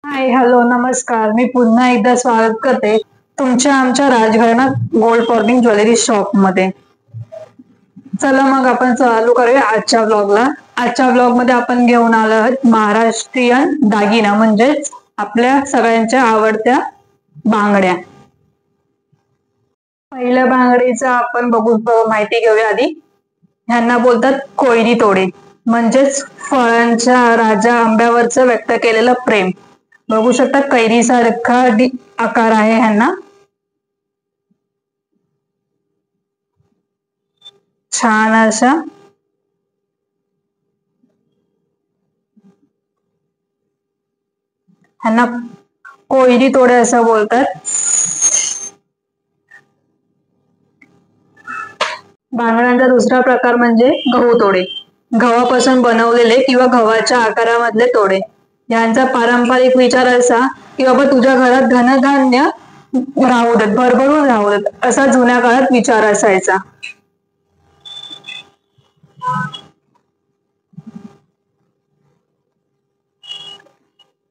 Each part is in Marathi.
हाय हॅलो नमस्कार. मी पुन्हा एकदा स्वागत करते तुमच्या आमच्या राजघराण्यात गोल्ड फॉर्मिंग ज्वेलरी शॉप मध्ये. चला मग आपण चालू करूया आजच्या ब्लॉगला. आजच्या ब्लॉग मध्ये आपण घेऊन आलो आहोत महाराष्ट्रीयन दागिना म्हणजेच आपल्या सगळ्यांच्या आवडत्या बांगड्या. पहिल्या बांगडीचा आपण माहिती घेऊया आधी. ह्यांना बोलतात कोयरी तोडे, म्हणजेच फळांच्या राजा आंब्यावरचं व्यक्त केलेलं प्रेम. बघू शकता कैरी सारखा आकार आहे ह्यांना. छान अशा ह्यांना कोयरी तोडे असं बोलतात. बांगड्यांचा दुसरा प्रकार म्हणजे गहू तोडे. गव्हापासून बनवलेले किंवा गव्हाच्या आकारामधले तोडे. यांचा पारंपरिक विचार असा की बाबा तुझ्या घरात धनधान्य राहू देत, भरभरून राहू देत, असा जुन्या काळात विचार असायचा.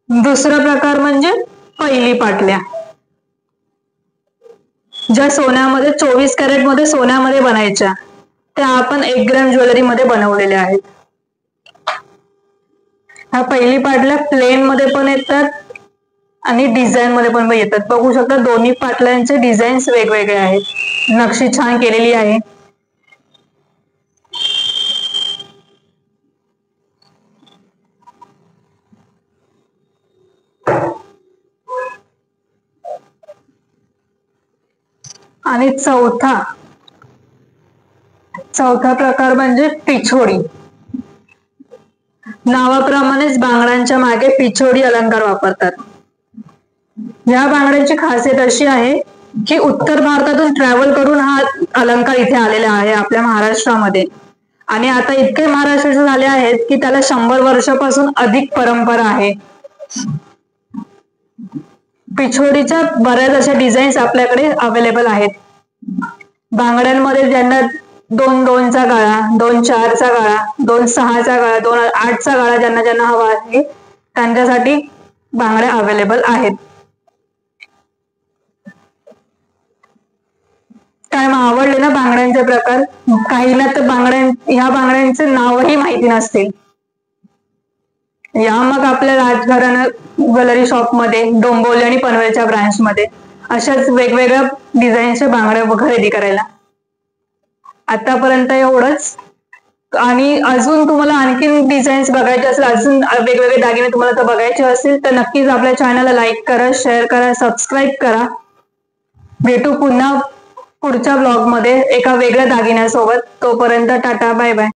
दुसरा प्रकार म्हणजे पहिली पाटल्या, ज्या सोन्यामध्ये 24 कॅरेट मध्ये सोन्यामध्ये बनायच्या, त्या आपण 1 ग्रॅम ज्वेलरी मध्ये बनवलेल्या आहेत. ह्या पहिली पाटल्या प्लेन मध्ये पण येतात आणि डिझाईन मध्ये पण येतात. बघू शकता दोन्ही पाटल्यांचे डिझाईन्स वेगवेगळे आहेत. नक्षी छान केलेली आहे. आणि चौथा प्रकार म्हणजे पिछोडी. नावाप्रमाणेच बांगड्यांच्या मागे पिछोडी अलंकार वापरतात. या बांगड्यांची खासियत अशी आहे की उत्तर भारतातून ट्रॅव्हल करून हा अलंकार इथे आलेला आहे आपल्या महाराष्ट्रामध्ये. आणि आता इतके महाराष्ट्राचे झाले आहेत की त्याला 100 वर्षापासून अधिक परंपरा आहे. पिछोडीच्या बऱ्याच अशा डिझाईन्स आपल्याकडे अवेलेबल आहेत. बांगड्यांमध्ये ज्यांना 2-2चा गळा, 2-4चा गळा, 2-6चा गळा, 2-8चा गळा ज्यांना ज्यांना हवा आहे त्यांच्यासाठी बांगड्या अवेलेबल आहेत. काय मग आवडले ना बांगड्यांचे प्रकार? काहींना तर ह्या बांगड्यांचे नावही माहिती नसतील. या मग आपल्या राजघराणा ज्वेलरी शॉप मध्ये, डोंबिवली आणि पनवेलच्या ब्रांच मध्ये अशाच वेगवेगळ्या डिझाईनच्या बांगड्या खरेदी करायला. आतापर्यंत एवढंच. आणि अजून तुम्हाला आणखीन डिझाईन्स बघायचे असेल, अजून वेगवेगळे दागिने तुम्हाला तर बघायचे असतील तर नक्कीच आपल्या चॅनलला लाईक करा, शेअर करा, सबस्क्राईब करा. भेटू पुन्हा पुढच्या ब्लॉग मध्ये एका वेगळ्या दागिन्यासोबत. तोपर्यंत टाटा बाय बाय.